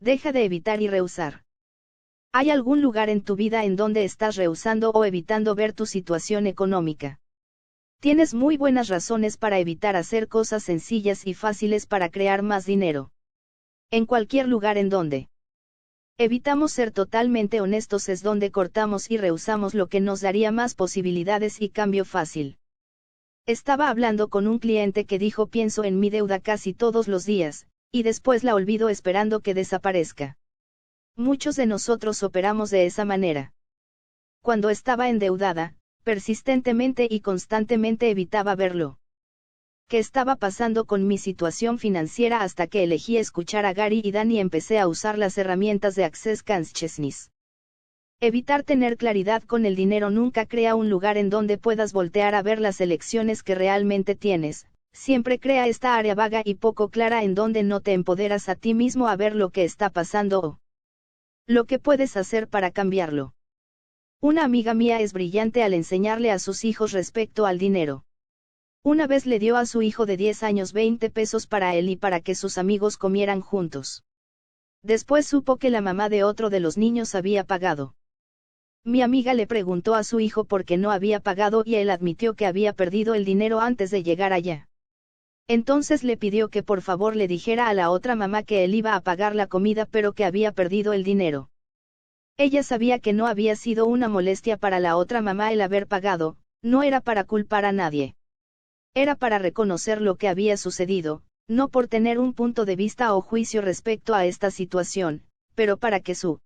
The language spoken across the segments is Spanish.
Deja de evitar y rehusar. ¿Hay algún lugar en tu vida en donde estás rehusando o evitando ver tu situación económica? Tienes muy buenas razones para evitar hacer cosas sencillas y fáciles para crear más dinero. En cualquier lugar en donde evitamos ser totalmente honestos es donde cortamos y rehusamos lo que nos daría más posibilidades y cambio fácil. Estaba hablando con un cliente que dijo pienso en mi deuda casi todos los días, y después la olvido esperando que desaparezca. Muchos de nosotros operamos de esa manera. Cuando estaba endeudada, persistentemente y constantemente evitaba verlo. ¿Qué estaba pasando con mi situación financiera hasta que elegí escuchar a Gary y Dan y empecé a usar las herramientas de Access Consciousness? Evitar tener claridad con el dinero nunca crea un lugar en donde puedas voltear a ver las elecciones que realmente tienes, siempre crea esta área vaga y poco clara en donde no te empoderas a ti mismo a ver lo que está pasando o lo que puedes hacer para cambiarlo. Una amiga mía es brillante al enseñarle a sus hijos respecto al dinero. Una vez le dio a su hijo de 10 años 20 pesos para él y para que sus amigos comieran juntos. Después supo que la mamá de otro de los niños había pagado. Mi amiga le preguntó a su hijo por qué no había pagado y él admitió que había perdido el dinero antes de llegar allá. Entonces le pidió que por favor le dijera a la otra mamá que él iba a pagar la comida pero que había perdido el dinero. Ella sabía que no había sido una molestia para la otra mamá el haber pagado, no era para culpar a nadie. Era para reconocer lo que había sucedido, no por tener un punto de vista o juicio respecto a esta situación, pero para que su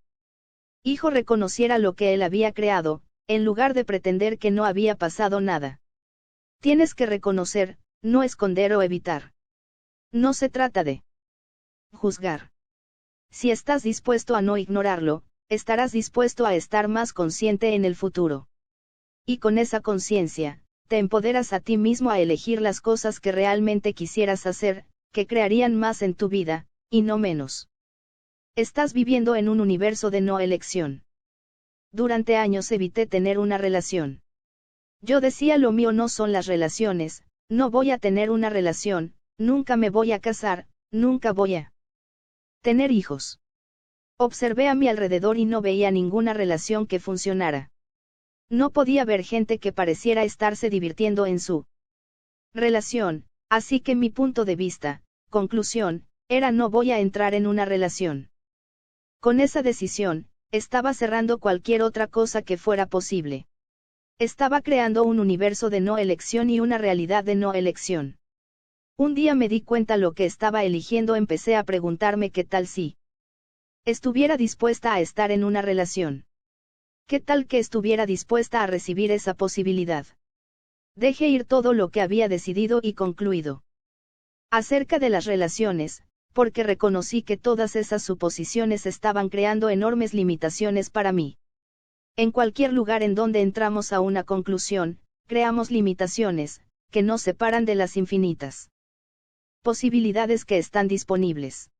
hijo reconociera lo que él había creado, en lugar de pretender que no había pasado nada. Tienes que reconocer, no esconder o evitar. No se trata de juzgar. Si estás dispuesto a no ignorarlo, estarás dispuesto a estar más consciente en el futuro. Y con esa conciencia, te empoderas a ti mismo a elegir las cosas que realmente quisieras hacer, que crearían más en tu vida, y no menos. Estás viviendo en un universo de no elección. Durante años evité tener una relación. Yo decía lo mío no son las relaciones, no voy a tener una relación, nunca me voy a casar, nunca voy a tener hijos. Observé a mi alrededor y no veía ninguna relación que funcionara. No podía ver gente que pareciera estarse divirtiendo en su relación, así que mi punto de vista, conclusión, era no voy a entrar en una relación. Con esa decisión, estaba cerrando cualquier otra cosa que fuera posible. Estaba creando un universo de no elección y una realidad de no elección. Un día me di cuenta lo que estaba eligiendo, empecé a preguntarme qué tal si estuviera dispuesta a estar en una relación. ¿Qué tal que estuviera dispuesta a recibir esa posibilidad? Dejé ir todo lo que había decidido y concluido acerca de las relaciones, porque reconocí que todas esas suposiciones estaban creando enormes limitaciones para mí. En cualquier lugar en donde entramos a una conclusión, creamos limitaciones, que nos separan de las infinitas posibilidades que están disponibles.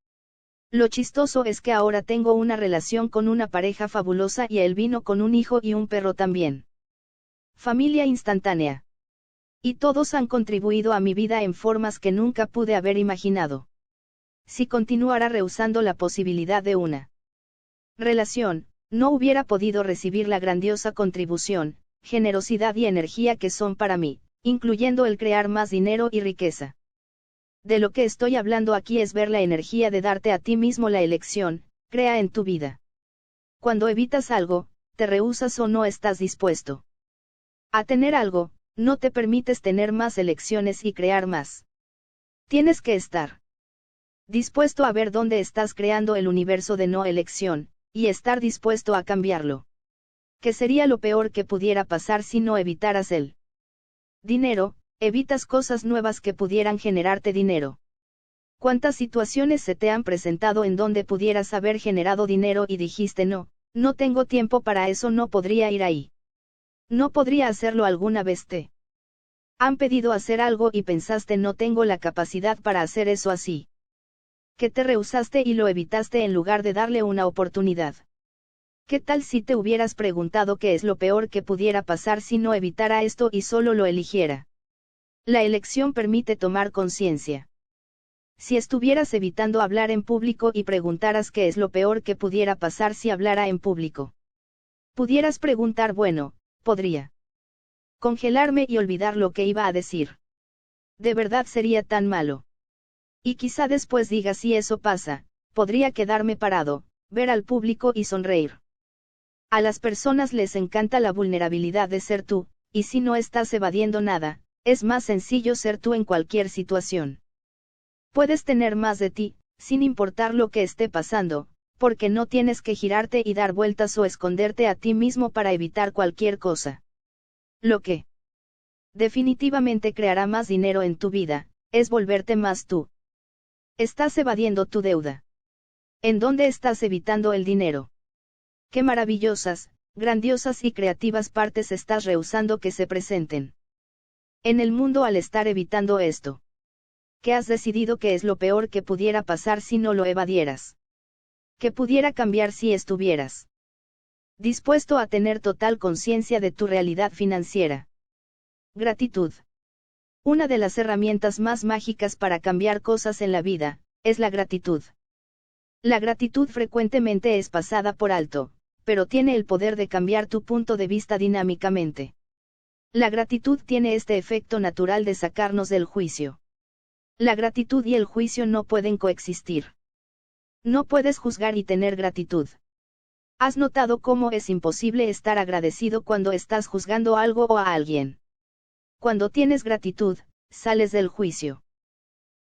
Lo chistoso es que ahora tengo una relación con una pareja fabulosa y él vino con un hijo y un perro también. Familia instantánea. Y todos han contribuido a mi vida en formas que nunca pude haber imaginado. Si continuara rehusando la posibilidad de una relación, no hubiera podido recibir la grandiosa contribución, generosidad y energía que son para mí, incluyendo el crear más dinero y riqueza. De lo que estoy hablando aquí es ver la energía de darte a ti mismo la elección, crea en tu vida. Cuando evitas algo, te rehusas o no estás dispuesto a tener algo, no te permites tener más elecciones y crear más. Tienes que estar dispuesto a ver dónde estás creando el universo de no elección, y estar dispuesto a cambiarlo. ¿Qué sería lo peor que pudiera pasar si no evitaras el dinero? Evitas cosas nuevas que pudieran generarte dinero. ¿Cuántas situaciones se te han presentado en donde pudieras haber generado dinero y dijiste no, no tengo tiempo para eso, no podría ir ahí? No podría hacerlo. ¿Alguna vez te han pedido hacer algo y pensaste no tengo la capacidad para hacer eso así? ¿Que te rehusaste y lo evitaste en lugar de darle una oportunidad? ¿Qué tal si te hubieras preguntado qué es lo peor que pudiera pasar si no evitara esto y solo lo eligiera? La elección permite tomar conciencia. Si estuvieras evitando hablar en público y preguntaras qué es lo peor que pudiera pasar si hablara en público. Pudieras preguntar, bueno, podría congelarme y olvidar lo que iba a decir. ¿De verdad sería tan malo? Y quizá después diga, si eso pasa, podría quedarme parado, ver al público y sonreír. A las personas les encanta la vulnerabilidad de ser tú, y si no estás evadiendo nada, es más sencillo ser tú en cualquier situación. Puedes tener más de ti, sin importar lo que esté pasando, porque no tienes que girarte y dar vueltas o esconderte a ti mismo para evitar cualquier cosa. Lo que definitivamente creará más dinero en tu vida, es volverte más tú. Estás evadiendo tu deuda. ¿En dónde estás evitando el dinero? ¿Qué maravillosas, grandiosas y creativas partes estás rehusando que se presenten en el mundo al estar evitando esto? ¿Qué has decidido que es lo peor que pudiera pasar si no lo evadieras? ¿Qué pudiera cambiar si estuvieras dispuesto a tener total conciencia de tu realidad financiera? Gratitud. Una de las herramientas más mágicas para cambiar cosas en la vida, es la gratitud. La gratitud frecuentemente es pasada por alto, pero tiene el poder de cambiar tu punto de vista dinámicamente. La gratitud tiene este efecto natural de sacarnos del juicio. La gratitud y el juicio no pueden coexistir. No puedes juzgar y tener gratitud. ¿Has notado cómo es imposible estar agradecido cuando estás juzgando algo o a alguien? Cuando tienes gratitud, sales del juicio.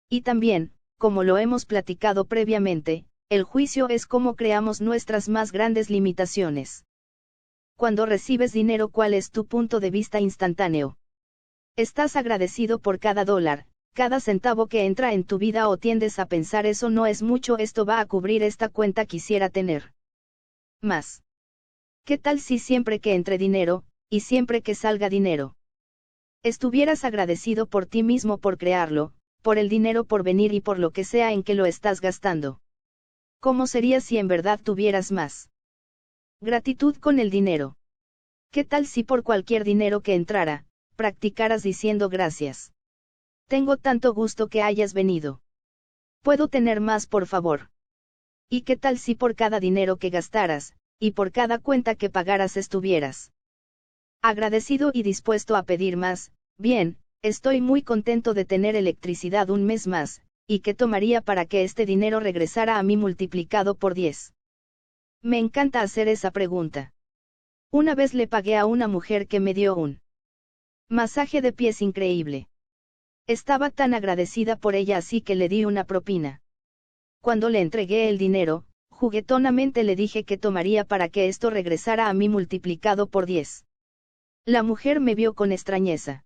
Y también, como lo hemos platicado previamente, el juicio es cómo creamos nuestras más grandes limitaciones. Cuando recibes dinero, ¿cuál es tu punto de vista instantáneo? ¿Estás agradecido por cada dólar, cada centavo que entra en tu vida, o tiendes a pensar, eso no es mucho, esto va a cubrir esta cuenta, quisiera tener más? ¿Qué tal si siempre que entre dinero, y siempre que salga dinero, estuvieras agradecido por ti mismo por crearlo, por el dinero por venir y por lo que sea en que lo estás gastando? ¿Cómo sería si en verdad tuvieras más gratitud con el dinero? ¿Qué tal si por cualquier dinero que entrara, practicaras diciendo gracias? Tengo tanto gusto que hayas venido. ¿Puedo tener más, por favor? ¿Y qué tal si por cada dinero que gastaras, y por cada cuenta que pagaras, estuvieras agradecido y dispuesto a pedir más? Bien, estoy muy contento de tener electricidad un mes más, ¿y qué tomaría para que este dinero regresara a mí multiplicado por 10? Me encanta hacer esa pregunta. Una vez le pagué a una mujer que me dio un masaje de pies increíble. Estaba tan agradecida por ella, así que le di una propina. Cuando le entregué el dinero, juguetonamente le dije que tomaría para que esto regresara a mí multiplicado por 10. La mujer me vio con extrañeza.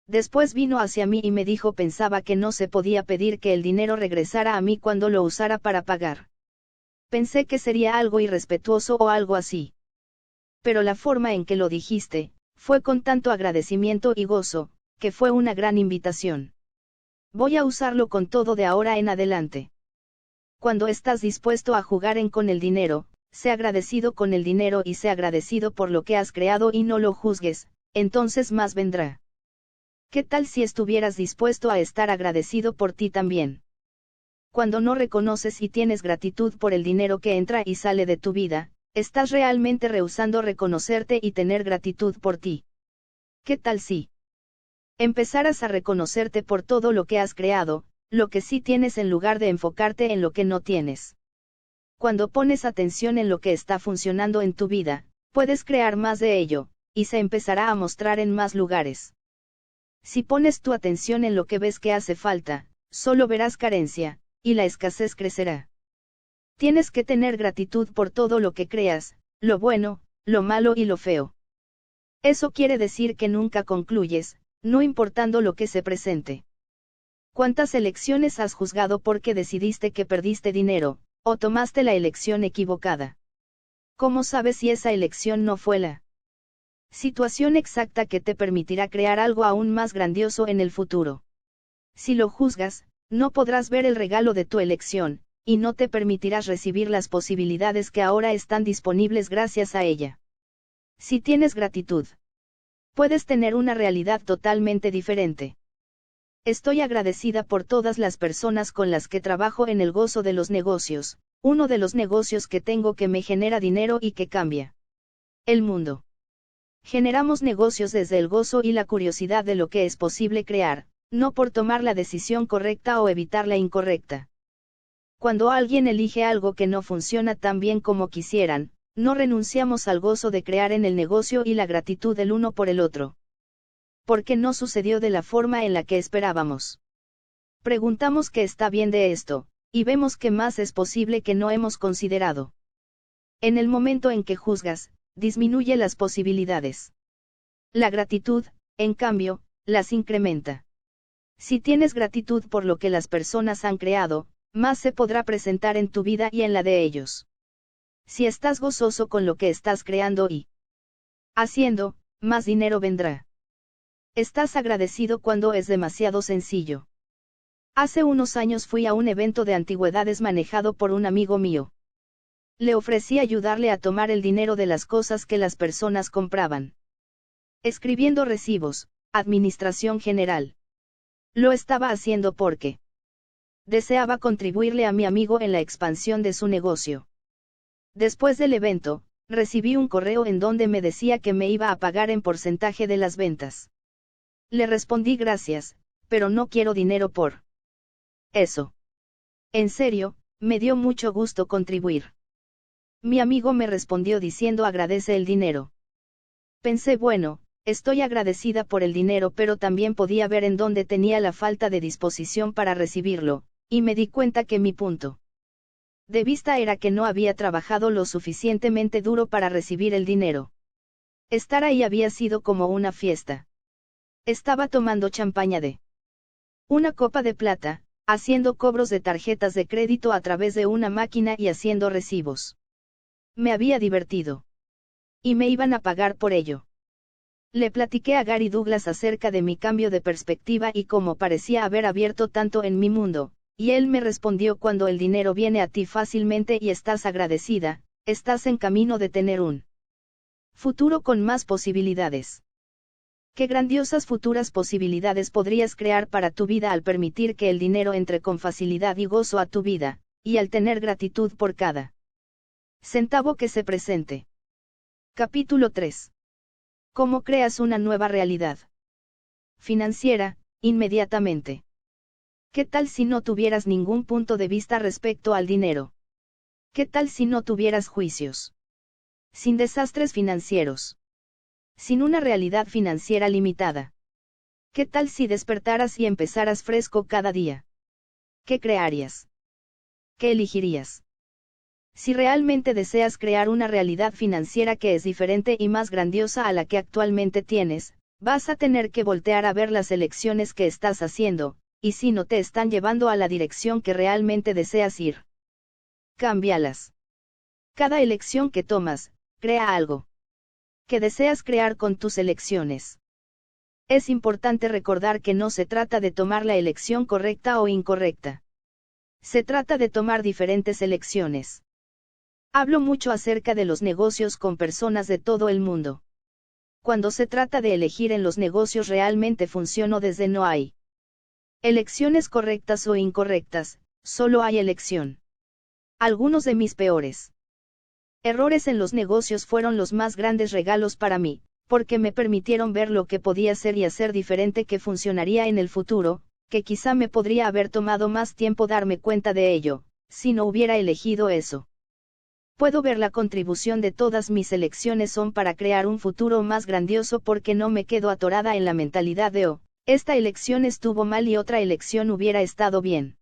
Después vino hacia mí y me dijo, pensaba que no se podía pedir que el dinero regresara a mí cuando lo usara para pagar. Pensé que sería algo irrespetuoso o algo así. Pero la forma en que lo dijiste, fue con tanto agradecimiento y gozo, que fue una gran invitación. Voy a usarlo con todo de ahora en adelante. Cuando estás dispuesto a jugar con el dinero, sé agradecido con el dinero y sé agradecido por lo que has creado y no lo juzgues, entonces más vendrá. ¿Qué tal si estuvieras dispuesto a estar agradecido por ti también? Cuando no reconoces y tienes gratitud por el dinero que entra y sale de tu vida, estás realmente rehusando reconocerte y tener gratitud por ti. ¿Qué tal si empezaras a reconocerte por todo lo que has creado, lo que sí tienes, en lugar de enfocarte en lo que no tienes? Cuando pones atención en lo que está funcionando en tu vida, puedes crear más de ello, y se empezará a mostrar en más lugares. Si pones tu atención en lo que ves que hace falta, solo verás carencia, y la escasez crecerá. Tienes que tener gratitud por todo lo que creas, lo bueno, lo malo y lo feo. Eso quiere decir que nunca concluyes, no importando lo que se presente. ¿Cuántas elecciones has juzgado porque decidiste que perdiste dinero, o tomaste la elección equivocada? ¿Cómo sabes si esa elección no fue la situación exacta que te permitirá crear algo aún más grandioso en el futuro? Si lo juzgas, no podrás ver el regalo de tu elección, y no te permitirás recibir las posibilidades que ahora están disponibles gracias a ella. Si tienes gratitud, puedes tener una realidad totalmente diferente. Estoy agradecida por todas las personas con las que trabajo en el gozo de los negocios, uno de los negocios que tengo que me genera dinero y que cambia el mundo. Generamos negocios desde el gozo y la curiosidad de lo que es posible crear, no por tomar la decisión correcta o evitar la incorrecta. Cuando alguien elige algo que no funciona tan bien como quisieran, no renunciamos al gozo de crear en el negocio y la gratitud del uno por el otro. ¿Por qué no sucedió de la forma en la que esperábamos? Preguntamos qué está bien de esto, y vemos que más es posible que no hemos considerado. En el momento en que juzgas, disminuye las posibilidades. La gratitud, en cambio, las incrementa. Si tienes gratitud por lo que las personas han creado, más se podrá presentar en tu vida y en la de ellos. Si estás gozoso con lo que estás creando y haciendo, más dinero vendrá. Estás agradecido cuando es demasiado sencillo. Hace unos años fui a un evento de antigüedades manejado por un amigo mío. Le ofrecí ayudarle a tomar el dinero de las cosas que las personas compraban. Escribiendo recibos, administración general. Lo estaba haciendo porque deseaba contribuirle a mi amigo en la expansión de su negocio. Después del evento, recibí un correo en donde me decía que me iba a pagar en porcentaje de las ventas. Le respondí gracias, pero no quiero dinero por eso. En serio, me dio mucho gusto contribuir. Mi amigo me respondió diciendo agradece el dinero. Pensé bueno, estoy agradecida por el dinero pero también podía ver en dónde tenía la falta de disposición para recibirlo, y me di cuenta que mi punto de vista era que no había trabajado lo suficientemente duro para recibir el dinero. Estar ahí había sido como una fiesta. Estaba tomando champaña de una copa de plata, haciendo cobros de tarjetas de crédito a través de una máquina y haciendo recibos. Me había divertido. Y me iban a pagar por ello. Le platiqué a Gary Douglas acerca de mi cambio de perspectiva y cómo parecía haber abierto tanto en mi mundo, y él me respondió cuando el dinero viene a ti fácilmente y estás agradecida, estás en camino de tener un futuro con más posibilidades. ¿Qué grandiosas futuras posibilidades podrías crear para tu vida al permitir que el dinero entre con facilidad y gozo a tu vida, y al tener gratitud por cada centavo que se presente? Capítulo 3. ¿Cómo creas una nueva realidad financiera, inmediatamente? ¿Qué tal si no tuvieras ningún punto de vista respecto al dinero? ¿Qué tal si no tuvieras juicios? Sin desastres financieros. Sin una realidad financiera limitada. ¿Qué tal si despertaras y empezaras fresco cada día? ¿Qué crearías? ¿Qué elegirías? Si realmente deseas crear una realidad financiera que es diferente y más grandiosa a la que actualmente tienes, vas a tener que voltear a ver las elecciones que estás haciendo, y si no te están llevando a la dirección que realmente deseas ir. Cámbialas. Cada elección que tomas, crea algo que deseas crear con tus elecciones. Es importante recordar que no se trata de tomar la elección correcta o incorrecta. Se trata de tomar diferentes elecciones. Hablo mucho acerca de los negocios con personas de todo el mundo. Cuando se trata de elegir en los negocios realmente funciono desde no hay elecciones correctas o incorrectas, solo hay elección. Algunos de mis peores errores en los negocios fueron los más grandes regalos para mí, porque me permitieron ver lo que podía ser y hacer diferente que funcionaría en el futuro, que quizá me podría haber tomado más tiempo darme cuenta de ello, si no hubiera elegido eso. Puedo ver la contribución de todas mis elecciones son para crear un futuro más grandioso porque no me quedo atorada en la mentalidad de esta elección estuvo mal y otra elección hubiera estado bien.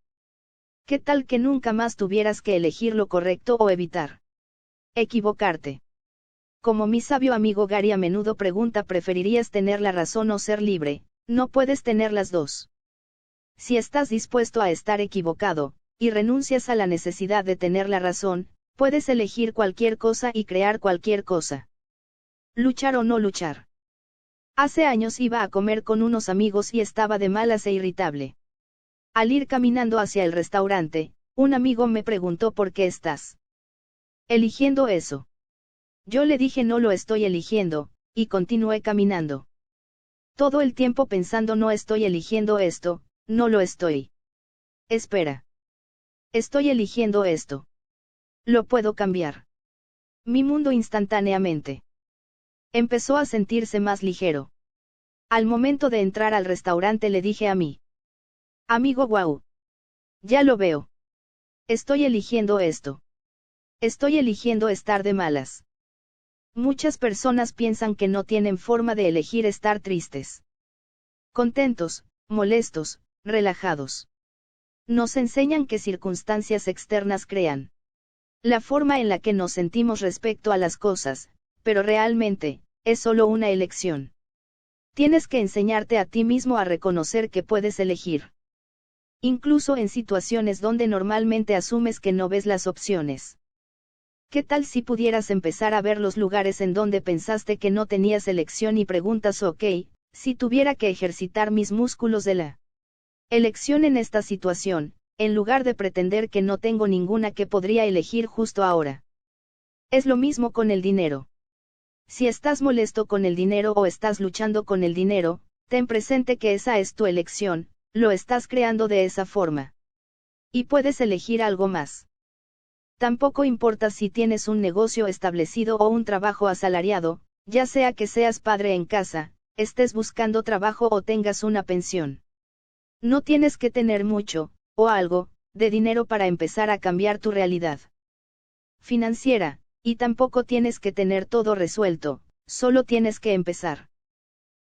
¿Qué tal que nunca más tuvieras que elegir lo correcto o evitar equivocarte? Como mi sabio amigo Gary a menudo pregunta, ¿preferirías tener la razón o ser libre? No puedes tener las dos. Si estás dispuesto a estar equivocado, y renuncias a la necesidad de tener la razón, puedes elegir cualquier cosa y crear cualquier cosa. Luchar o no luchar. Hace años iba a comer con unos amigos y estaba de malas e irritable. Al ir caminando hacia el restaurante, un amigo me preguntó ¿por qué estás eligiendo eso? Yo le dije no lo estoy eligiendo, y continué caminando. Todo el tiempo pensando no estoy eligiendo esto, no lo estoy. Espera. Estoy eligiendo esto. Lo puedo cambiar. Mi mundo instantáneamente empezó a sentirse más ligero. Al momento de entrar al restaurante le dije a mi amigo: wow. Ya lo veo. Estoy eligiendo esto. Estoy eligiendo estar de malas. Muchas personas piensan que no tienen forma de elegir estar tristes, contentos, molestos, relajados. Nos enseñan que circunstancias externas crean la forma en la que nos sentimos respecto a las cosas, pero realmente, es solo una elección. Tienes que enseñarte a ti mismo a reconocer que puedes elegir. Incluso en situaciones donde normalmente asumes que no ves las opciones. ¿Qué tal si pudieras empezar a ver los lugares en donde pensaste que no tenías elección y preguntas: ok, si tuviera que ejercitar mis músculos de la elección en esta situación, en lugar de pretender que no tengo ninguna que podría elegir justo ahora? Es lo mismo con el dinero. Si estás molesto con el dinero o estás luchando con el dinero, ten presente que esa es tu elección, lo estás creando de esa forma. Y puedes elegir algo más. Tampoco importa si tienes un negocio establecido o un trabajo asalariado, ya sea que seas padre en casa, estés buscando trabajo o tengas una pensión. No tienes que tener mucho, o algo, de dinero para empezar a cambiar tu realidad financiera, y tampoco tienes que tener todo resuelto, solo tienes que empezar.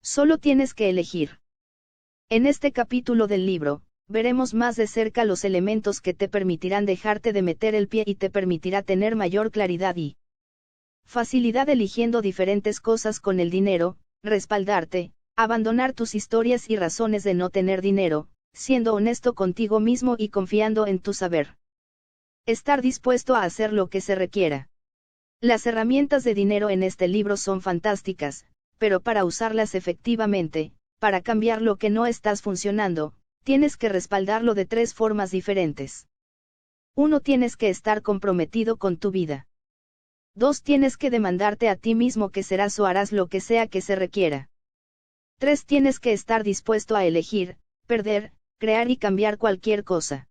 Solo tienes que elegir. En este capítulo del libro, veremos más de cerca los elementos que te permitirán dejarte de meter el pie y te permitirá tener mayor claridad y facilidad eligiendo diferentes cosas con el dinero, respaldarte, abandonar tus historias y razones de no tener dinero, siendo honesto contigo mismo y confiando en tu saber. Estar dispuesto a hacer lo que se requiera. Las herramientas de dinero en este libro son fantásticas, pero para usarlas efectivamente, para cambiar lo que no estás funcionando, tienes que respaldarlo de 3 formas diferentes. 1. Tienes que estar comprometido con tu vida. 2. Tienes que demandarte a ti mismo que serás o harás lo que sea que se requiera. 3. Tienes que estar dispuesto a elegir, perder, crear y cambiar cualquier cosa.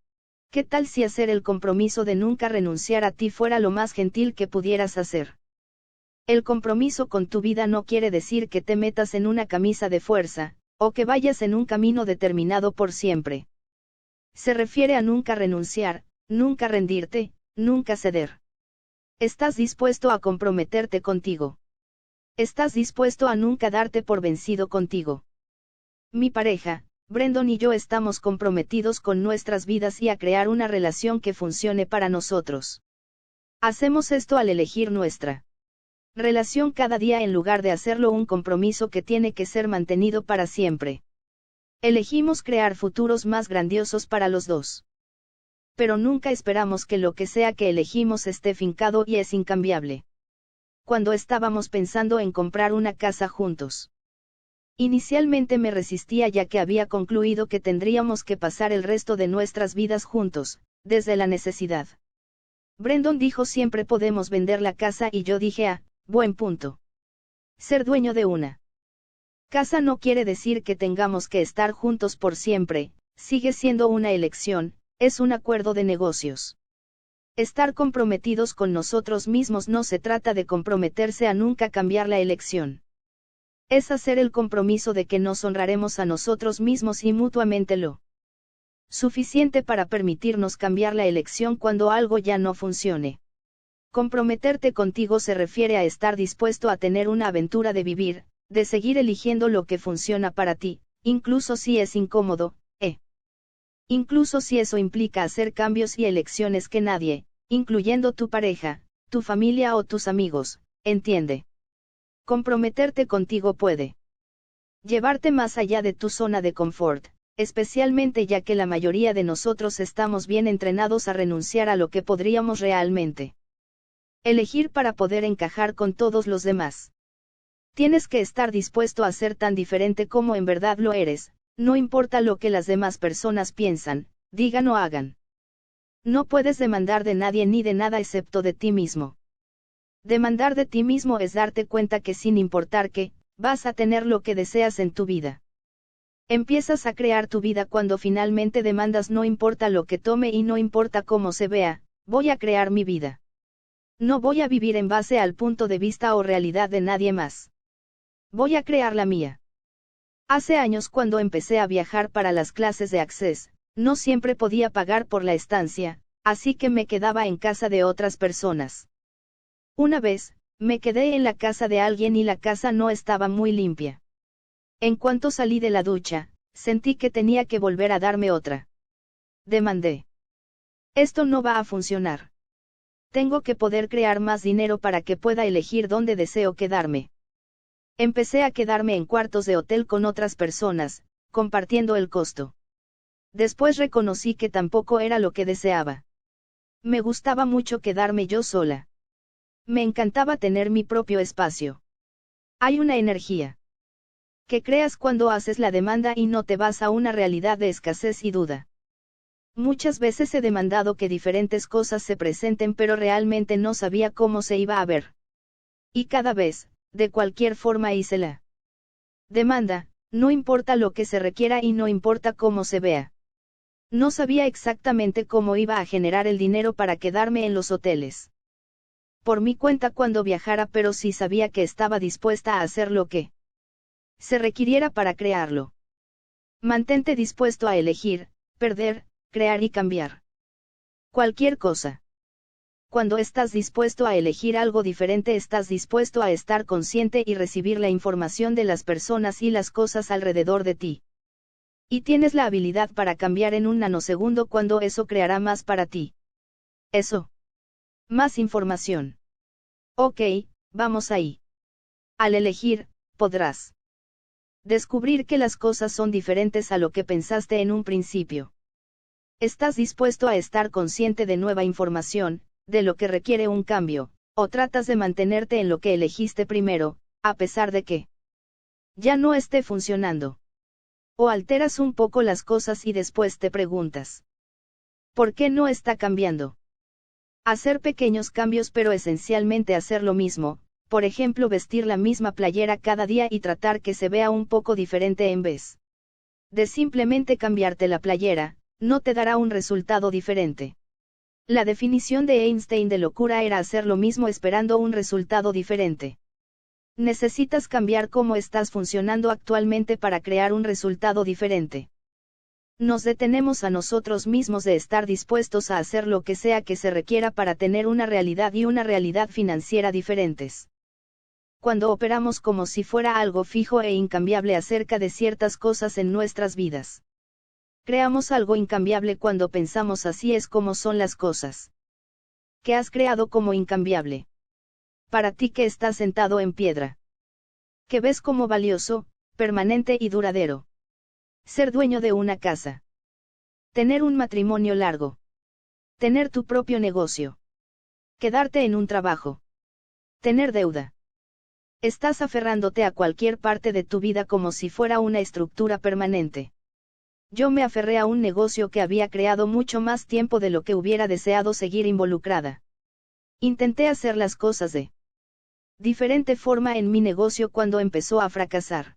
¿Qué tal si hacer el compromiso de nunca renunciar a ti fuera lo más gentil que pudieras hacer? El compromiso con tu vida no quiere decir que te metas en una camisa de fuerza, o que vayas en un camino determinado por siempre. Se refiere a nunca renunciar, nunca rendirte, nunca ceder. Estás dispuesto a comprometerte contigo. Estás dispuesto a nunca darte por vencido contigo. Mi pareja, Brendon y yo estamos comprometidos con nuestras vidas y a crear una relación que funcione para nosotros. Hacemos esto al elegir nuestra relación cada día en lugar de hacerlo un compromiso que tiene que ser mantenido para siempre. Elegimos crear futuros más grandiosos para los dos. Pero nunca esperamos que lo que sea que elegimos esté fincado y es incambiable. Cuando estábamos pensando en comprar una casa juntos, inicialmente me resistía ya que había concluido que tendríamos que pasar el resto de nuestras vidas juntos, desde la necesidad. Brendon dijo: siempre podemos vender la casa, y yo dije: buen punto. Ser dueño de una casa no quiere decir que tengamos que estar juntos por siempre, sigue siendo una elección, es un acuerdo de negocios. Estar comprometidos con nosotros mismos no se trata de comprometerse a nunca cambiar la elección. Es hacer el compromiso de que nos honraremos a nosotros mismos y mutuamente lo suficiente para permitirnos cambiar la elección cuando algo ya no funcione. Comprometerte contigo se refiere a estar dispuesto a tener una aventura de vivir, de seguir eligiendo lo que funciona para ti, incluso si es incómodo, incluso si eso implica hacer cambios y elecciones que nadie, incluyendo tu pareja, tu familia o tus amigos, entiende. Comprometerte contigo puede llevarte más allá de tu zona de confort, especialmente ya que la mayoría de nosotros estamos bien entrenados a renunciar a lo que podríamos realmente elegir para poder encajar con todos los demás. Tienes que estar dispuesto a ser tan diferente como en verdad lo eres, no importa lo que las demás personas piensan, digan o hagan. No puedes demandar de nadie ni de nada excepto de ti mismo. Demandar de ti mismo es darte cuenta que sin importar qué, vas a tener lo que deseas en tu vida. Empiezas a crear tu vida cuando finalmente demandas no importa lo que tome y no importa cómo se vea, voy a crear mi vida. No voy a vivir en base al punto de vista o realidad de nadie más. Voy a crear la mía. Hace años cuando empecé a viajar para las clases de Access, no siempre podía pagar por la estancia, así que me quedaba en casa de otras personas. Una vez, me quedé en la casa de alguien y la casa no estaba muy limpia. En cuanto salí de la ducha, sentí que tenía que volver a darme otra. Demandé. Esto no va a funcionar. Tengo que poder crear más dinero para que pueda elegir dónde deseo quedarme. Empecé a quedarme en cuartos de hotel con otras personas, compartiendo el costo. Después reconocí que tampoco era lo que deseaba. Me gustaba mucho quedarme yo sola. Me encantaba tener mi propio espacio. Hay una energía que creas cuando haces la demanda y no te vas a una realidad de escasez y duda. Muchas veces he demandado que diferentes cosas se presenten pero realmente no sabía cómo se iba a ver. Y cada vez, de cualquier forma hice la demanda, no importa lo que se requiera y no importa cómo se vea. No sabía exactamente cómo iba a generar el dinero para quedarme en los hoteles por mi cuenta cuando viajara, pero sí sabía que estaba dispuesta a hacer lo que se requiriera para crearlo. Mantente dispuesto a elegir, perder, crear y cambiar. Cualquier cosa. Cuando estás dispuesto a elegir algo diferente, estás dispuesto a estar consciente y recibir la información de las personas y las cosas alrededor de ti. Y tienes la habilidad para cambiar en un nanosegundo cuando eso creará más para ti. Eso. Más información. Ok, vamos ahí. Al elegir, podrás descubrir que las cosas son diferentes a lo que pensaste en un principio. ¿Estás dispuesto a estar consciente de nueva información, de lo que requiere un cambio, o tratas de mantenerte en lo que elegiste primero, a pesar de que ya no esté funcionando? O alteras un poco las cosas y después te preguntas, ¿por qué no está cambiando? Hacer pequeños cambios pero esencialmente hacer lo mismo, por ejemplo vestir la misma playera cada día y tratar que se vea un poco diferente en vez de simplemente cambiarte la playera, no te dará un resultado diferente. La definición de Einstein de locura era hacer lo mismo esperando un resultado diferente. Necesitas cambiar cómo estás funcionando actualmente para crear un resultado diferente. Nos detenemos a nosotros mismos de estar dispuestos a hacer lo que sea que se requiera para tener una realidad y una realidad financiera diferentes. Cuando operamos como si fuera algo fijo e incambiable acerca de ciertas cosas en nuestras vidas, creamos algo incambiable cuando pensamos así es como son las cosas. ¿Qué has creado como incambiable? Para ti que estás sentado en piedra. ¿Qué ves como valioso, permanente y duradero? Ser dueño de una casa. Tener un matrimonio largo. Tener tu propio negocio. Quedarte en un trabajo. Tener deuda. Estás aferrándote a cualquier parte de tu vida como si fuera una estructura permanente. Yo me aferré a un negocio que había creado mucho más tiempo de lo que hubiera deseado seguir involucrada. Intenté hacer las cosas de diferente forma en mi negocio cuando empezó a fracasar.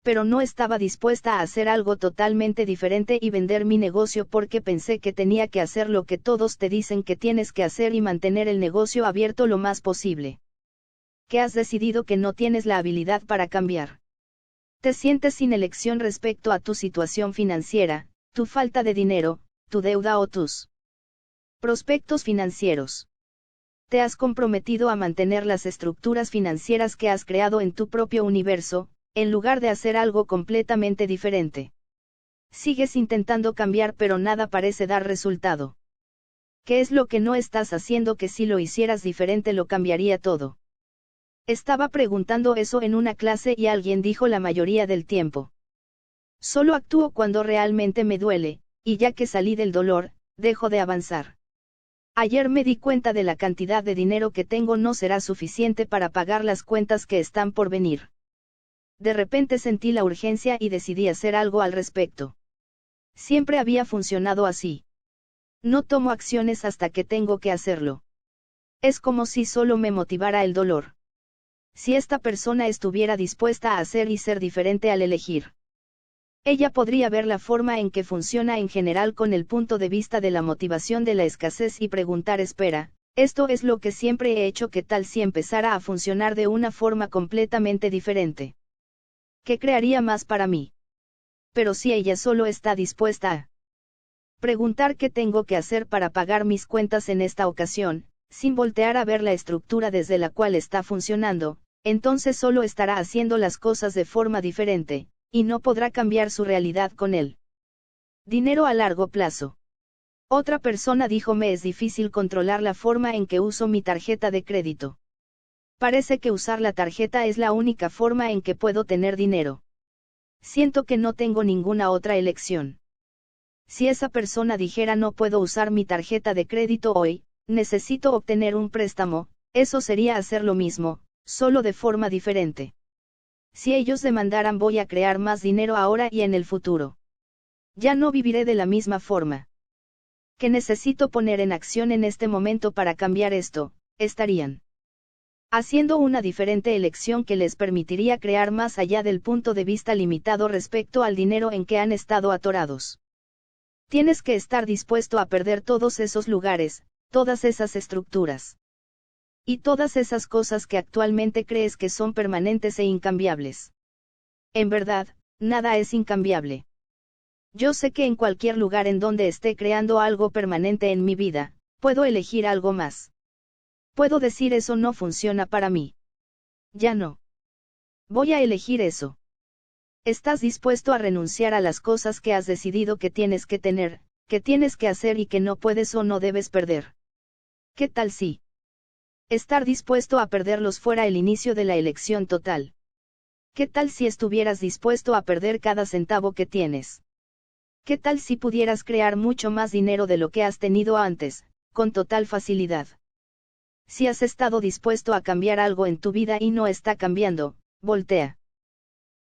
Pero no estaba dispuesta a hacer algo totalmente diferente y vender mi negocio porque pensé que tenía que hacer lo que todos te dicen que tienes que hacer y mantener el negocio abierto lo más posible. ¿Qué has decidido que no tienes la habilidad para cambiar? Te sientes sin elección respecto a tu situación financiera, tu falta de dinero, tu deuda o tus prospectos financieros. Te has comprometido a mantener las estructuras financieras que has creado en tu propio universo, en lugar de hacer algo completamente diferente. Sigues intentando cambiar pero nada parece dar resultado. ¿Qué es lo que no estás haciendo que si lo hicieras diferente lo cambiaría todo? Estaba preguntando eso en una clase y alguien dijo la mayoría del tiempo. Solo actúo cuando realmente me duele, y ya que salí del dolor, dejo de avanzar. Ayer me di cuenta de la cantidad de dinero que tengo no será suficiente para pagar las cuentas que están por venir. De repente sentí la urgencia y decidí hacer algo al respecto. Siempre había funcionado así. No tomo acciones hasta que tengo que hacerlo. Es como si solo me motivara el dolor. Si esta persona estuviera dispuesta a hacer y ser diferente al elegir Ella podría ver la forma en que funciona en general con el punto de vista de la motivación de la escasez y preguntar: espera, esto es lo que siempre he hecho, ¿qué tal si empezara a funcionar de una forma completamente diferente? ¿Qué crearía más para mí? Pero si ella solo está dispuesta a preguntar qué tengo que hacer para pagar mis cuentas en esta ocasión, sin voltear a ver la estructura desde la cual está funcionando, entonces solo estará haciendo las cosas de forma diferente, y no podrá cambiar su realidad con él. Dinero a largo plazo. Otra persona dijo: me es difícil controlar la forma en que uso mi tarjeta de crédito. Parece que usar la tarjeta es la única forma en que puedo tener dinero. Siento que no tengo ninguna otra elección. Si esa persona dijera: no puedo usar mi tarjeta de crédito hoy, necesito obtener un préstamo, eso sería hacer lo mismo, solo de forma diferente. Si ellos demandaran: voy a crear más dinero ahora y en el futuro, ya no viviré de la misma forma. ¿Qué necesito poner en acción en este momento para cambiar esto? Estarían haciendo una diferente elección que les permitiría crear más allá del punto de vista limitado respecto al dinero en que han estado atorados. Tienes que estar dispuesto a perder todos esos lugares, todas esas estructuras. Y todas esas cosas que actualmente crees que son permanentes e incambiables. En verdad, nada es incambiable. Yo sé que en cualquier lugar en donde esté creando algo permanente en mi vida, puedo elegir algo más. Puedo decir: eso no funciona para mí. Ya no. Voy a elegir eso. ¿Estás dispuesto a renunciar a las cosas que has decidido que tienes que tener, que tienes que hacer y que no puedes o no debes perder? ¿Qué tal si estar dispuesto a perderlos fuera el inicio de la elección total? ¿Qué tal si estuvieras dispuesto a perder cada centavo que tienes? ¿Qué tal si pudieras crear mucho más dinero de lo que has tenido antes, con total facilidad? Si has estado dispuesto a cambiar algo en tu vida y no está cambiando, voltea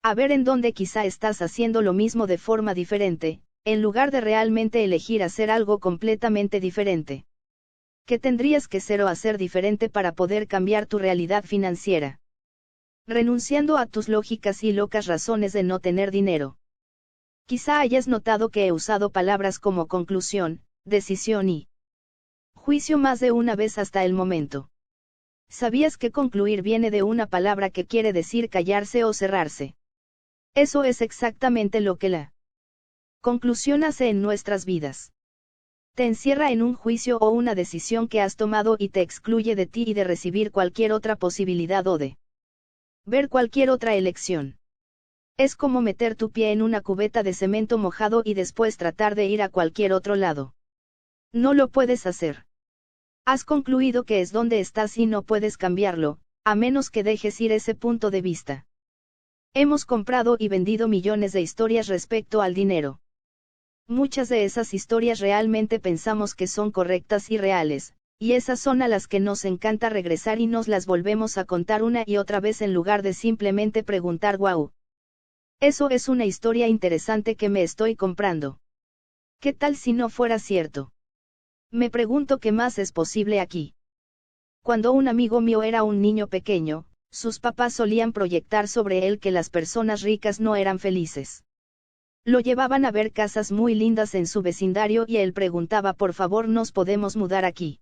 a ver en dónde quizá estás haciendo lo mismo de forma diferente, en lugar de realmente elegir hacer algo completamente diferente. ¿Qué tendrías que ser o hacer diferente para poder cambiar tu realidad financiera? Renunciando a tus lógicas y locas razones de no tener dinero. Quizá hayas notado que he usado palabras como conclusión, decisión y juicio más de una vez hasta el momento. ¿Sabías que concluir viene de una palabra que quiere decir callarse o cerrarse? Eso es exactamente lo que la conclusión hace en nuestras vidas. Te encierra en un juicio o una decisión que has tomado y te excluye de ti y de recibir cualquier otra posibilidad o de ver cualquier otra elección. Es como meter tu pie en una cubeta de cemento mojado y después tratar de ir a cualquier otro lado. No lo puedes hacer. Has concluido que es donde estás y no puedes cambiarlo, a menos que dejes ir ese punto de vista. Hemos comprado y vendido millones de historias respecto al dinero. Muchas de esas historias realmente pensamos que son correctas y reales, y esas son a las que nos encanta regresar y nos las volvemos a contar una y otra vez en lugar de simplemente preguntar: wow. Eso es una historia interesante que me estoy comprando. ¿Qué tal si no fuera cierto? Me pregunto qué más es posible aquí. Cuando un amigo mío era un niño pequeño, sus papás solían proyectar sobre él que las personas ricas no eran felices. Lo llevaban a ver casas muy lindas en su vecindario y él preguntaba: por favor, ¿nos podemos mudar aquí?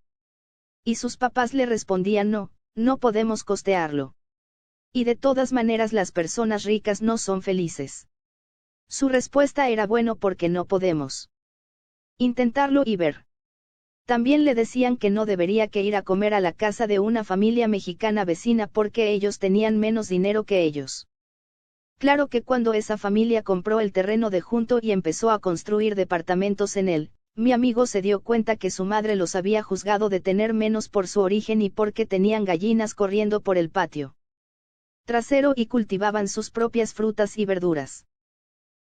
Y sus papás le respondían: no, no podemos costearlo. Y de todas maneras las personas ricas no son felices. Su respuesta era: bueno, porque no podemos intentarlo y ver. También le decían que no debería que ir a comer a la casa de una familia mexicana vecina porque ellos tenían menos dinero que ellos. Claro que cuando esa familia compró el terreno de junto y empezó a construir departamentos en él, mi amigo se dio cuenta que su madre los había juzgado de tener menos por su origen y porque tenían gallinas corriendo por el patio trasero y cultivaban sus propias frutas y verduras.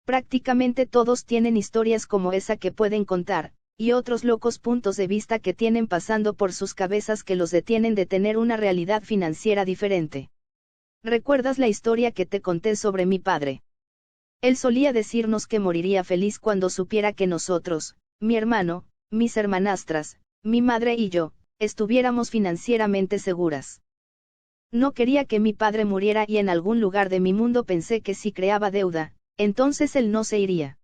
Prácticamente todos tienen historias como esa que pueden contar, y otros locos puntos de vista que tienen pasando por sus cabezas que los detienen de tener una realidad financiera diferente. ¿Recuerdas la historia que te conté sobre mi padre? Él solía decirnos que moriría feliz cuando supiera que nosotros, mi hermano, mis hermanastras, mi madre y yo, estuviéramos financieramente seguras. No quería que mi padre muriera y en algún lugar de mi mundo pensé que si creaba deuda, entonces él no se iría.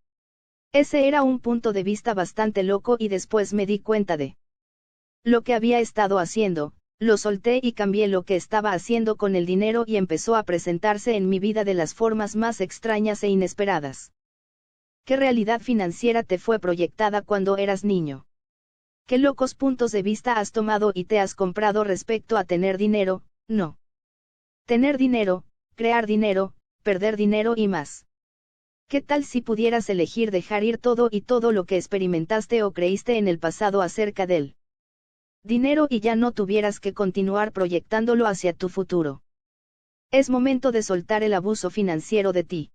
Ese era un punto de vista bastante loco y después me di cuenta de lo que había estado haciendo, lo solté y cambié lo que estaba haciendo con el dinero y empezó a presentarse en mi vida de las formas más extrañas e inesperadas. ¿Qué realidad financiera te fue proyectada cuando eras niño? ¿Qué locos puntos de vista has tomado y te has comprado respecto a tener dinero? No. Tener dinero, crear dinero, perder dinero y más. ¿Qué tal si pudieras elegir dejar ir todo y todo lo que experimentaste o creíste en el pasado acerca del dinero y ya no tuvieras que continuar proyectándolo hacia tu futuro? Es momento de soltar el abuso financiero de ti.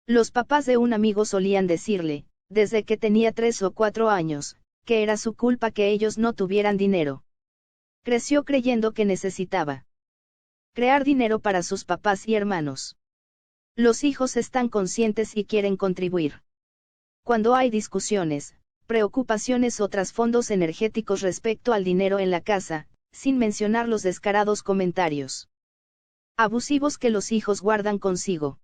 Los papás de un amigo solían decirle, desde que tenía 3 o 4 años, que era su culpa que ellos no tuvieran dinero. Creció creyendo que necesitaba crear dinero para sus papás y hermanos. Los hijos están conscientes y quieren contribuir. Cuando hay discusiones, preocupaciones o trasfondos energéticos respecto al dinero en la casa, sin mencionar los descarados comentarios abusivos que los hijos guardan consigo.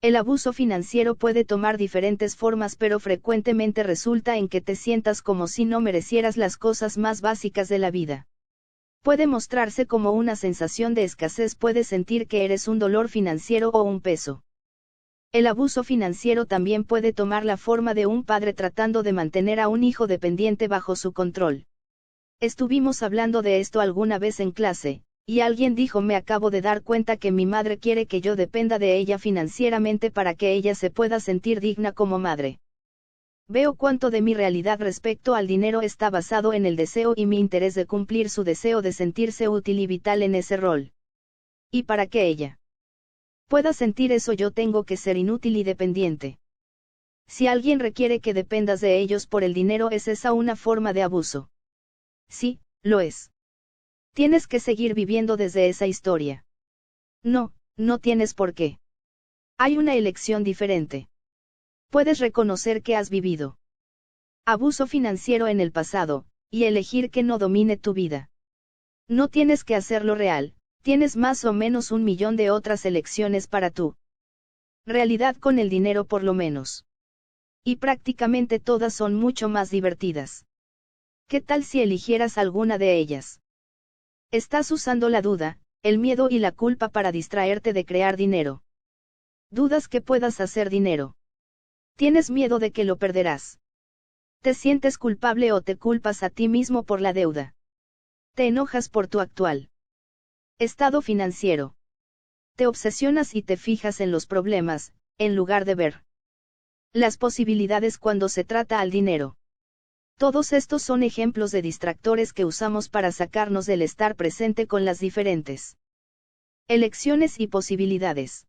El abuso financiero puede tomar diferentes formas, pero frecuentemente resulta en que te sientas como si no merecieras las cosas más básicas de la vida. Puede mostrarse como una sensación de escasez, puedes sentir que eres un dolor financiero o un peso. El abuso financiero también puede tomar la forma de un padre tratando de mantener a un hijo dependiente bajo su control. Estuvimos hablando de esto alguna vez en clase, y alguien dijo: me acabo de dar cuenta que mi madre quiere que yo dependa de ella financieramente para que ella se pueda sentir digna como madre. Veo cuánto de mi realidad respecto al dinero está basado en el deseo y mi interés de cumplir su deseo de sentirse útil y vital en ese rol. Y para que ella pueda sentir eso, yo tengo que ser inútil y dependiente. Si alguien requiere que dependas de ellos por el dinero, ¿es esa una forma de abuso? Sí, lo es. Tienes que seguir viviendo desde esa historia. No, no tienes por qué. Hay una elección diferente. Puedes reconocer que has vivido abuso financiero en el pasado, y elegir que no domine tu vida. No tienes que hacerlo real, tienes más o menos 1.000.000 de otras elecciones para tu realidad con el dinero por lo menos. Y prácticamente todas son mucho más divertidas. ¿Qué tal si eligieras alguna de ellas? Estás usando la duda, el miedo y la culpa para distraerte de crear dinero. Dudas que puedas hacer dinero. Tienes miedo de que lo perderás. Te sientes culpable o te culpas a ti mismo por la deuda. Te enojas por tu actual estado financiero. Te obsesionas y te fijas en los problemas, en lugar de ver las posibilidades cuando se trata al dinero. Todos estos son ejemplos de distractores que usamos para sacarnos del estar presente con las diferentes elecciones y posibilidades.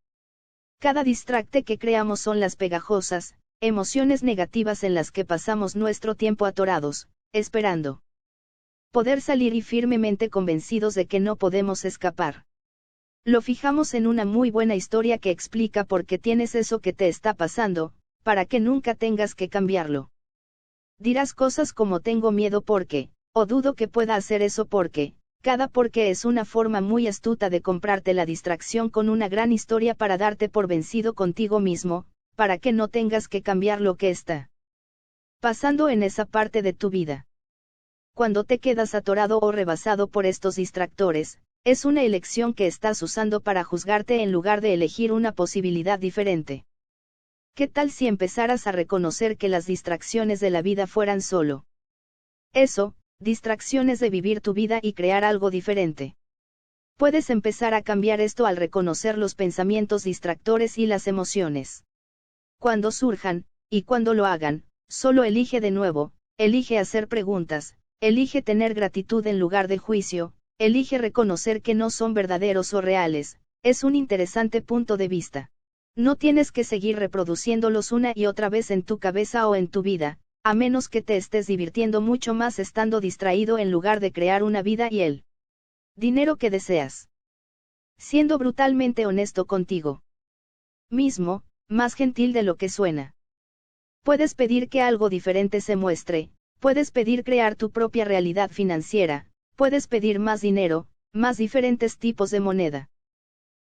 Cada distracte que creamos son las pegajosas emociones negativas en las que pasamos nuestro tiempo atorados, esperando poder salir y firmemente convencidos de que no podemos escapar. Lo fijamos en una muy buena historia que explica por qué tienes eso que te está pasando, para que nunca tengas que cambiarlo. Dirás cosas como: tengo miedo porque, o dudo que pueda hacer eso porque. Cada porque es una forma muy astuta de comprarte la distracción con una gran historia para darte por vencido contigo mismo, para que no tengas que cambiar lo que está pasando en esa parte de tu vida. Cuando te quedas atorado o rebasado por estos distractores, es una elección que estás usando para juzgarte en lugar de elegir una posibilidad diferente. ¿Qué tal si empezaras a reconocer que las distracciones de la vida fueran solo eso, distracciones de vivir tu vida y crear algo diferente? Puedes empezar a cambiar esto al reconocer los pensamientos distractores y las emociones. Cuando surjan, y cuando lo hagan, solo elige de nuevo, elige hacer preguntas, elige tener gratitud en lugar de juicio, elige reconocer que no son verdaderos o reales. Es un interesante punto de vista. No tienes que seguir reproduciéndolos una y otra vez en tu cabeza o en tu vida, a menos que te estés divirtiendo mucho más estando distraído en lugar de crear una vida y el dinero que deseas. Siendo brutalmente honesto contigo mismo, más gentil de lo que suena. Puedes pedir que algo diferente se muestre, puedes pedir crear tu propia realidad financiera, puedes pedir más dinero, más diferentes tipos de moneda,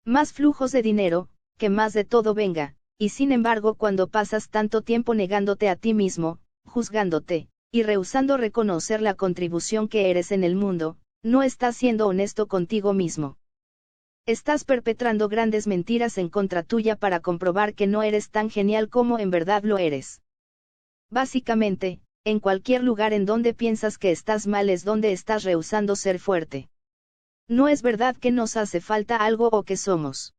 más flujos de dinero, que más de todo venga, y sin embargo cuando pasas tanto tiempo negándote a ti mismo, juzgándote, y rehusando reconocer la contribución que eres en el mundo, no estás siendo honesto contigo mismo. Estás perpetrando grandes mentiras en contra tuya para comprobar que no eres tan genial como en verdad lo eres. Básicamente, en cualquier lugar en donde piensas que estás mal es donde estás rehusando ser fuerte. No es verdad que nos hace falta algo o que somos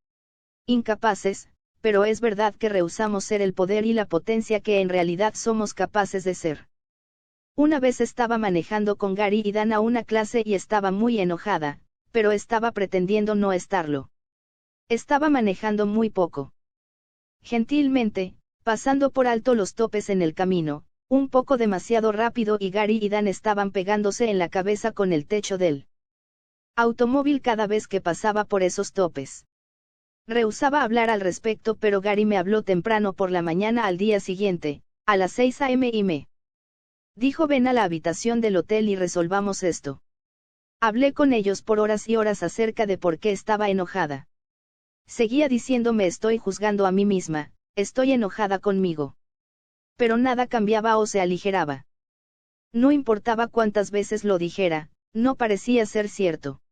incapaces, pero es verdad que rehusamos ser el poder y la potencia que en realidad somos capaces de ser. Una vez estaba manejando con Gary y Dan a una clase y estaba muy enojada, pero estaba pretendiendo no estarlo. Estaba manejando muy poco. Gentilmente, pasando por alto los topes en el camino, un poco demasiado rápido y Gary y Dan estaban pegándose en la cabeza con el techo del automóvil cada vez que pasaba por esos topes. Rehusaba hablar al respecto, pero Gary me habló temprano por la mañana al día siguiente, a las 6 a.m. y me dijo: ven a la habitación del hotel y resolvamos esto. Hablé con ellos por horas y horas acerca de por qué estaba enojada. Seguía diciéndome: estoy juzgando a mí misma, estoy enojada conmigo. Pero nada cambiaba o se aligeraba. No importaba cuántas veces lo dijera, no parecía ser cierto.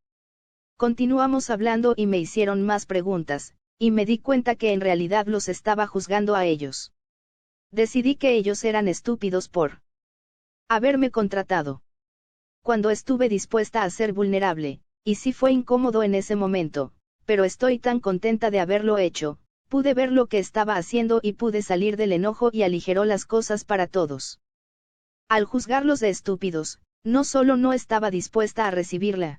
Continuamos hablando y me hicieron más preguntas, y me di cuenta que en realidad los estaba juzgando a ellos. Decidí que ellos eran estúpidos por haberme contratado. Cuando estuve dispuesta a ser vulnerable, y sí fue incómodo en ese momento, pero estoy tan contenta de haberlo hecho, pude ver lo que estaba haciendo y pude salir del enojo y aligeró las cosas para todos. Al juzgarlos de estúpidos, no solo no estaba dispuesta a recibirla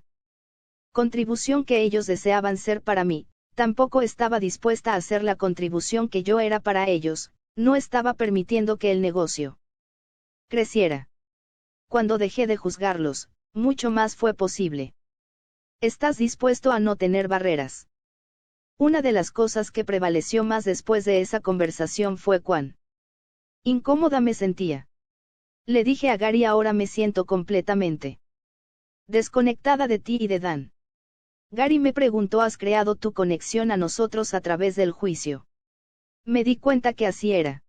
contribución que ellos deseaban ser para mí, tampoco estaba dispuesta a hacer la contribución que yo era para ellos, no estaba permitiendo que el negocio creciera. Cuando dejé de juzgarlos, mucho más fue posible. ¿Estás dispuesto a no tener barreras? Una de las cosas que prevaleció más después de esa conversación fue cuán incómoda me sentía. Le dije a Gary: ahora me siento completamente desconectada de ti y de Dan. Gary me preguntó: ¿has creado tu conexión a nosotros a través del juicio? Me di cuenta que así era.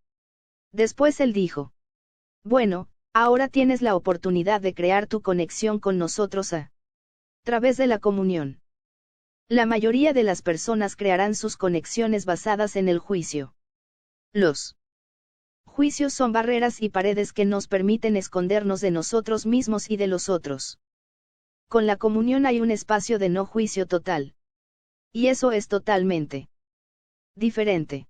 Después él dijo: bueno, ahora tienes la oportunidad de crear tu conexión con nosotros a través de la comunión. La mayoría de las personas crearán sus conexiones basadas en el juicio. Los juicios son barreras y paredes que nos permiten escondernos de nosotros mismos y de los otros. Con la comunión hay un espacio de no juicio total. Y eso es totalmente diferente.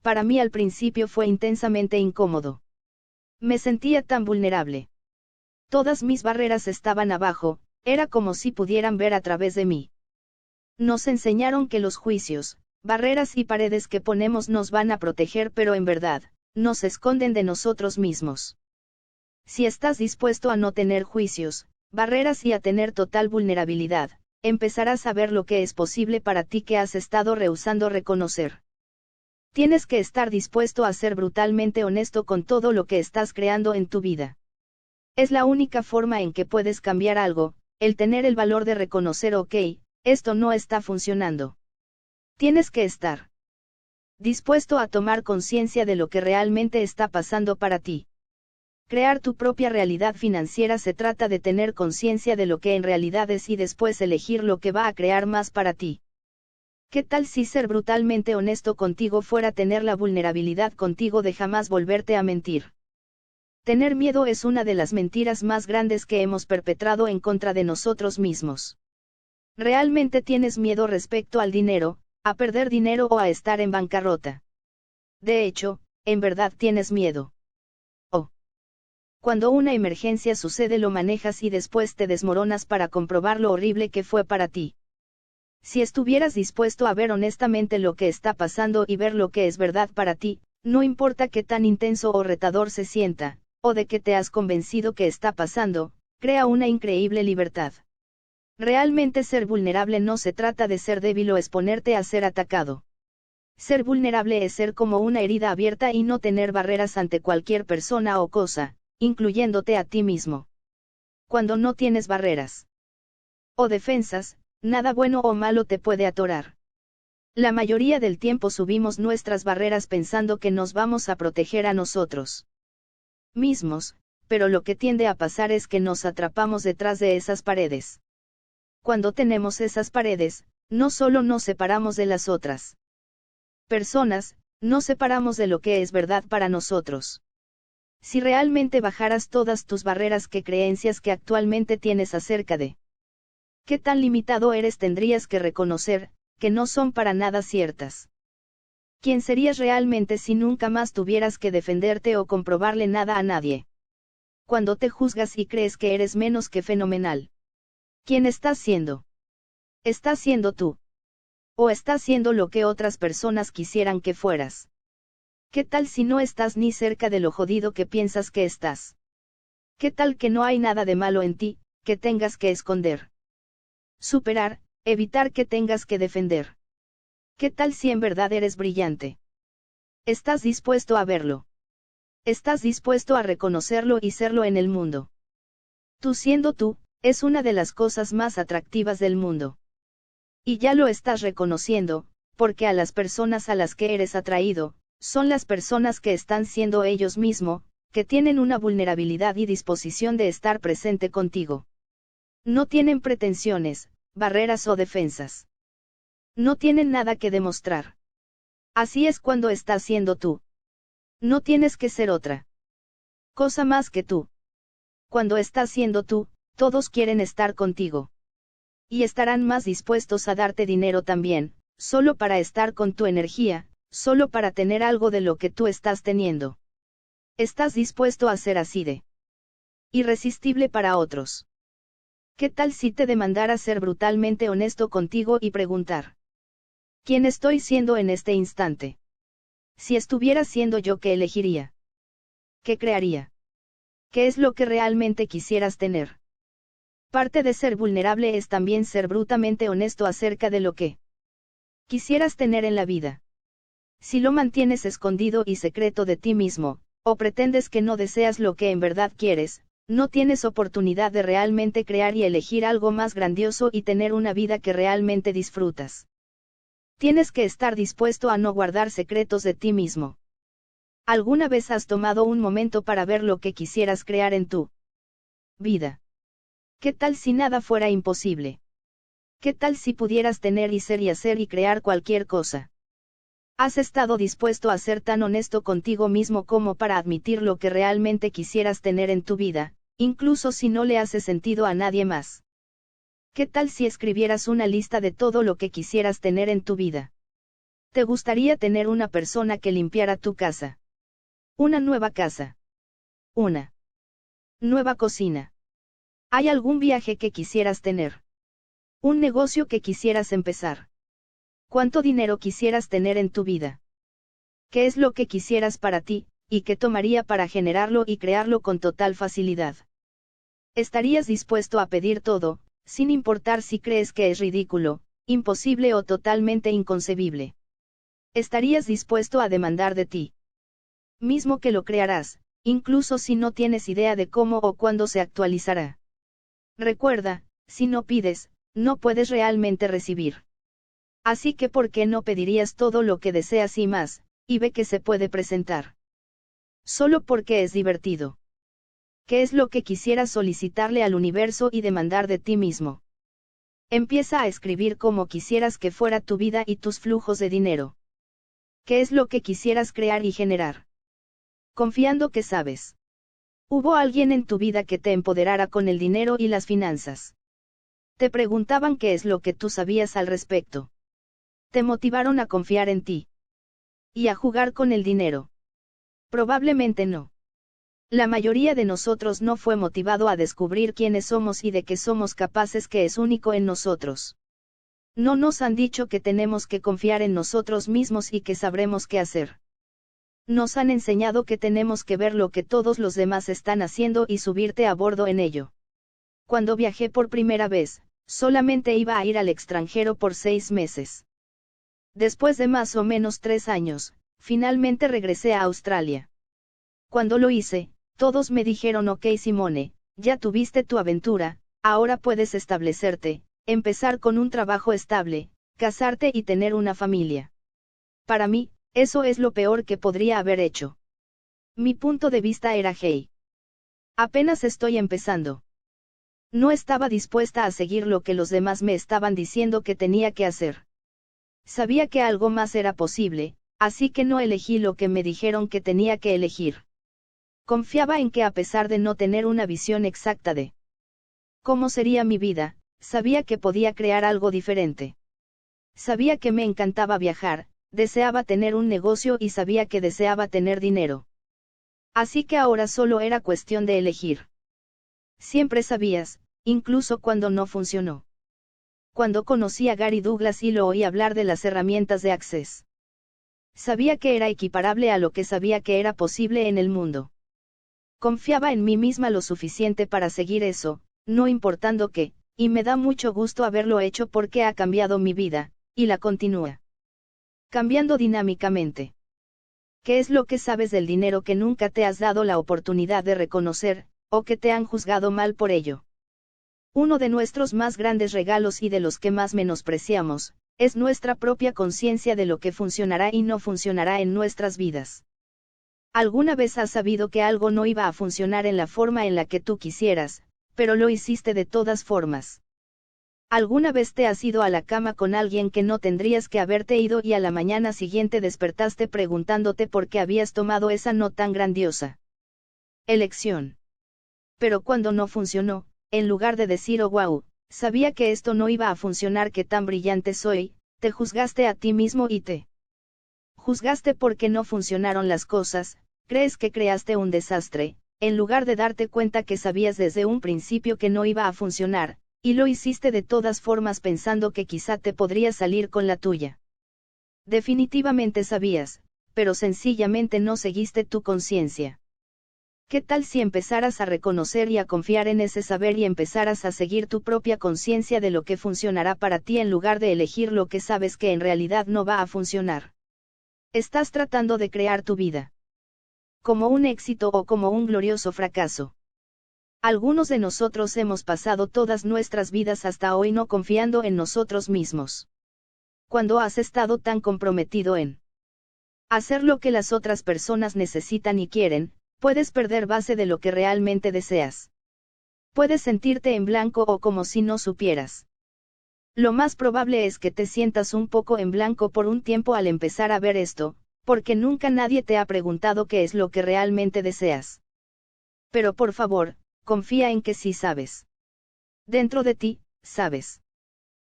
Para mí al principio fue intensamente incómodo. Me sentía tan vulnerable. Todas mis barreras estaban abajo, era como si pudieran ver a través de mí. Nos enseñaron que los juicios, barreras y paredes que ponemos nos van a proteger, pero en verdad, nos esconden de nosotros mismos. Si estás dispuesto a no tener juicios, barreras y a tener total vulnerabilidad, empezarás a ver lo que es posible para ti que has estado rehusando reconocer. Tienes que estar dispuesto a ser brutalmente honesto con todo lo que estás creando en tu vida. Es la única forma en que puedes cambiar algo, el tener el valor de reconocer: ok, esto no está funcionando. Tienes que estar dispuesto a tomar conciencia de lo que realmente está pasando para ti. Crear tu propia realidad financiera se trata de tener conciencia de lo que en realidad es y después elegir lo que va a crear más para ti. ¿Qué tal si ser brutalmente honesto contigo fuera tener la vulnerabilidad contigo de jamás volverte a mentir? Tener miedo es una de las mentiras más grandes que hemos perpetrado en contra de nosotros mismos. ¿Realmente tienes miedo respecto al dinero, a perder dinero o a estar en bancarrota? De hecho, en verdad tienes miedo. Cuando una emergencia sucede lo manejas y después te desmoronas para comprobar lo horrible que fue para ti. Si estuvieras dispuesto a ver honestamente lo que está pasando y ver lo que es verdad para ti, no importa qué tan intenso o retador se sienta, o de qué te has convencido que está pasando, crea una increíble libertad. Realmente ser vulnerable no se trata de ser débil o exponerte a ser atacado. Ser vulnerable es ser como una herida abierta y no tener barreras ante cualquier persona o cosa, incluyéndote a ti mismo. Cuando no tienes barreras o defensas, nada bueno o malo te puede atorar. La mayoría del tiempo subimos nuestras barreras pensando que nos vamos a proteger a nosotros mismos, pero lo que tiende a pasar es que nos atrapamos detrás de esas paredes. Cuando tenemos esas paredes, no solo nos separamos de las otras personas, nos separamos de lo que es verdad para nosotros. Si realmente bajaras todas tus barreras, ¿qué creencias que actualmente tienes acerca de qué tan limitado eres tendrías que reconocer, que no son para nada ciertas? ¿Quién serías realmente si nunca más tuvieras que defenderte o comprobarle nada a nadie? Cuando te juzgas y crees que eres menos que fenomenal. ¿Quién estás siendo? ¿Estás siendo tú? ¿O estás siendo lo que otras personas quisieran que fueras? ¿Qué tal si no estás ni cerca de lo jodido que piensas que estás? ¿Qué tal que no hay nada de malo en ti, que tengas que esconder? Superar, evitar que tengas que defender. ¿Qué tal si en verdad eres brillante? ¿Estás dispuesto a verlo? ¿Estás dispuesto a reconocerlo y serlo en el mundo? Tú siendo tú, es una de las cosas más atractivas del mundo. Y ya lo estás reconociendo, porque a las personas a las que eres atraído, son las personas que están siendo ellos mismos, que tienen una vulnerabilidad y disposición de estar presente contigo. No tienen pretensiones, barreras o defensas. No tienen nada que demostrar. Así es cuando estás siendo tú. No tienes que ser otra cosa más que tú. Cuando estás siendo tú, todos quieren estar contigo. Y estarán más dispuestos a darte dinero también, solo para estar con tu energía, solo para tener algo de lo que tú estás teniendo. ¿Estás dispuesto a ser así de irresistible para otros? ¿Qué tal si te demandara ser brutalmente honesto contigo y preguntar: ¿quién estoy siendo en este instante? Si estuviera siendo yo, ¿qué elegiría? ¿Qué crearía? ¿Qué es lo que realmente quisieras tener? Parte de ser vulnerable es también ser brutalmente honesto acerca de lo que quisieras tener en la vida. Si lo mantienes escondido y secreto de ti mismo, o pretendes que no deseas lo que en verdad quieres, no tienes oportunidad de realmente crear y elegir algo más grandioso y tener una vida que realmente disfrutas. Tienes que estar dispuesto a no guardar secretos de ti mismo. ¿Alguna vez has tomado un momento para ver lo que quisieras crear en tu vida? ¿Qué tal si nada fuera imposible? ¿Qué tal si pudieras tener y ser y hacer y crear cualquier cosa? ¿Has estado dispuesto a ser tan honesto contigo mismo como para admitir lo que realmente quisieras tener en tu vida, incluso si no le hace sentido a nadie más? ¿Qué tal si escribieras una lista de todo lo que quisieras tener en tu vida? ¿Te gustaría tener una persona que limpiara tu casa? ¿Una nueva casa? ¿Una nueva cocina? ¿Hay algún viaje que quisieras tener? ¿Un negocio que quisieras empezar? ¿Cuánto dinero quisieras tener en tu vida? ¿Qué es lo que quisieras para ti, y qué tomaría para generarlo y crearlo con total facilidad? ¿Estarías dispuesto a pedir todo, sin importar si crees que es ridículo, imposible o totalmente inconcebible? ¿Estarías dispuesto a demandar de ti mismo que lo crearás, incluso si no tienes idea de cómo o cuándo se actualizará? Recuerda, si no pides, no puedes realmente recibir. Así que ¿por qué no pedirías todo lo que deseas y más, y ve que se puede presentar? Solo porque es divertido. ¿Qué es lo que quisieras solicitarle al universo y demandar de ti mismo? Empieza a escribir cómo quisieras que fuera tu vida y tus flujos de dinero. ¿Qué es lo que quisieras crear y generar? Confiando que sabes. ¿Hubo alguien en tu vida que te empoderara con el dinero y las finanzas? Te preguntaban qué es lo que tú sabías al respecto. Te motivaron a confiar en ti. ¿Y a jugar con el dinero? Probablemente no. La mayoría de nosotros no fue motivado a descubrir quiénes somos y de qué somos capaces, que es único en nosotros. No nos han dicho que tenemos que confiar en nosotros mismos y que sabremos qué hacer. Nos han enseñado que tenemos que ver lo que todos los demás están haciendo y subirte a bordo en ello. Cuando viajé por primera vez, solamente iba a ir al extranjero por 6 meses. Después de más o menos 3 años, finalmente regresé a Australia. Cuando lo hice, todos me dijeron: ok Simone, ya tuviste tu aventura, ahora puedes establecerte, empezar con un trabajo estable, casarte y tener una familia. Para mí, eso es lo peor que podría haber hecho. Mi punto de vista era hey. Apenas estoy empezando. No estaba dispuesta a seguir lo que los demás me estaban diciendo que tenía que hacer. Sabía que algo más era posible, así que no elegí lo que me dijeron que tenía que elegir. Confiaba en que a pesar de no tener una visión exacta de cómo sería mi vida, sabía que podía crear algo diferente. Sabía que me encantaba viajar, deseaba tener un negocio y sabía que deseaba tener dinero. Así que ahora solo era cuestión de elegir. Siempre sabías, incluso cuando no funcionó. Cuando conocí a Gary Douglas y lo oí hablar de las herramientas de Access. Sabía que era equiparable a lo que sabía que era posible en el mundo. Confiaba en mí misma lo suficiente para seguir eso, no importando qué, y me da mucho gusto haberlo hecho porque ha cambiado mi vida, y la continúa cambiando dinámicamente. ¿Qué es lo que sabes del dinero que nunca te has dado la oportunidad de reconocer, o que te han juzgado mal por ello? Uno de nuestros más grandes regalos y de los que más menospreciamos, es nuestra propia conciencia de lo que funcionará y no funcionará en nuestras vidas. ¿Alguna vez has sabido que algo no iba a funcionar en la forma en la que tú quisieras, pero lo hiciste de todas formas? ¿Alguna vez te has ido a la cama con alguien que no tendrías que haberte ido y a la mañana siguiente despertaste preguntándote por qué habías tomado esa no tan grandiosa elección? Pero cuando no funcionó, en lugar de decir oh wow, sabía que esto no iba a funcionar, que tan brillante soy, te juzgaste a ti mismo y te juzgaste porque no funcionaron las cosas, crees que creaste un desastre, en lugar de darte cuenta que sabías desde un principio que no iba a funcionar, y lo hiciste de todas formas pensando que quizá te podría salir con la tuya. Definitivamente sabías, pero sencillamente no seguiste tu conciencia. ¿Qué tal si empezaras a reconocer y a confiar en ese saber y empezaras a seguir tu propia conciencia de lo que funcionará para ti en lugar de elegir lo que sabes que en realidad no va a funcionar? Estás tratando de crear tu vida como un éxito o como un glorioso fracaso. Algunos de nosotros hemos pasado todas nuestras vidas hasta hoy no confiando en nosotros mismos. Cuando has estado tan comprometido en hacer lo que las otras personas necesitan y quieren, puedes perder base de lo que realmente deseas. Puedes sentirte en blanco o como si no supieras. Lo más probable es que te sientas un poco en blanco por un tiempo al empezar a ver esto, porque nunca nadie te ha preguntado qué es lo que realmente deseas. Pero por favor, confía en que sí sabes. Dentro de ti, sabes.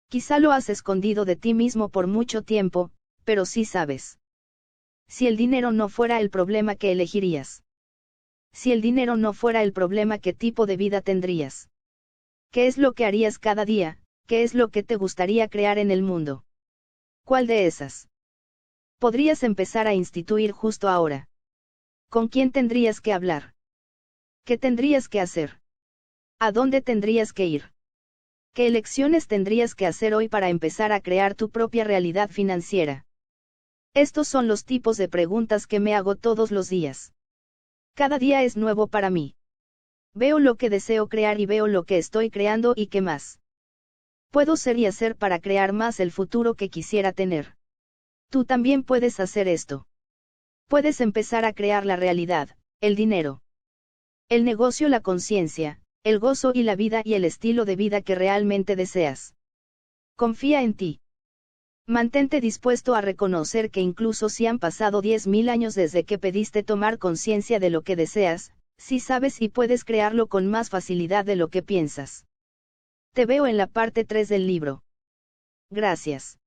Quizá lo has escondido de ti mismo por mucho tiempo, pero sí sabes. Si el dinero no fuera el problema, ¿qué elegirías? Si el dinero no fuera el problema, ¿qué tipo de vida tendrías? ¿Qué es lo que harías cada día? ¿Qué es lo que te gustaría crear en el mundo? ¿Cuál de esas podrías empezar a instituir justo ahora? ¿Con quién tendrías que hablar? ¿Qué tendrías que hacer? ¿A dónde tendrías que ir? ¿Qué elecciones tendrías que hacer hoy para empezar a crear tu propia realidad financiera? Estos son los tipos de preguntas que me hago todos los días. Cada día es nuevo para mí. Veo lo que deseo crear y veo lo que estoy creando y qué más puedo ser y hacer para crear más el futuro que quisiera tener. Tú también puedes hacer esto. Puedes empezar a crear la realidad, el dinero, el negocio, la conciencia, el gozo y la vida y el estilo de vida que realmente deseas. Confía en ti. Mantente dispuesto a reconocer que incluso si han pasado 10.000 años desde que pediste tomar conciencia de lo que deseas, sí sabes y puedes crearlo con más facilidad de lo que piensas. Te veo en la parte 3 del libro. Gracias.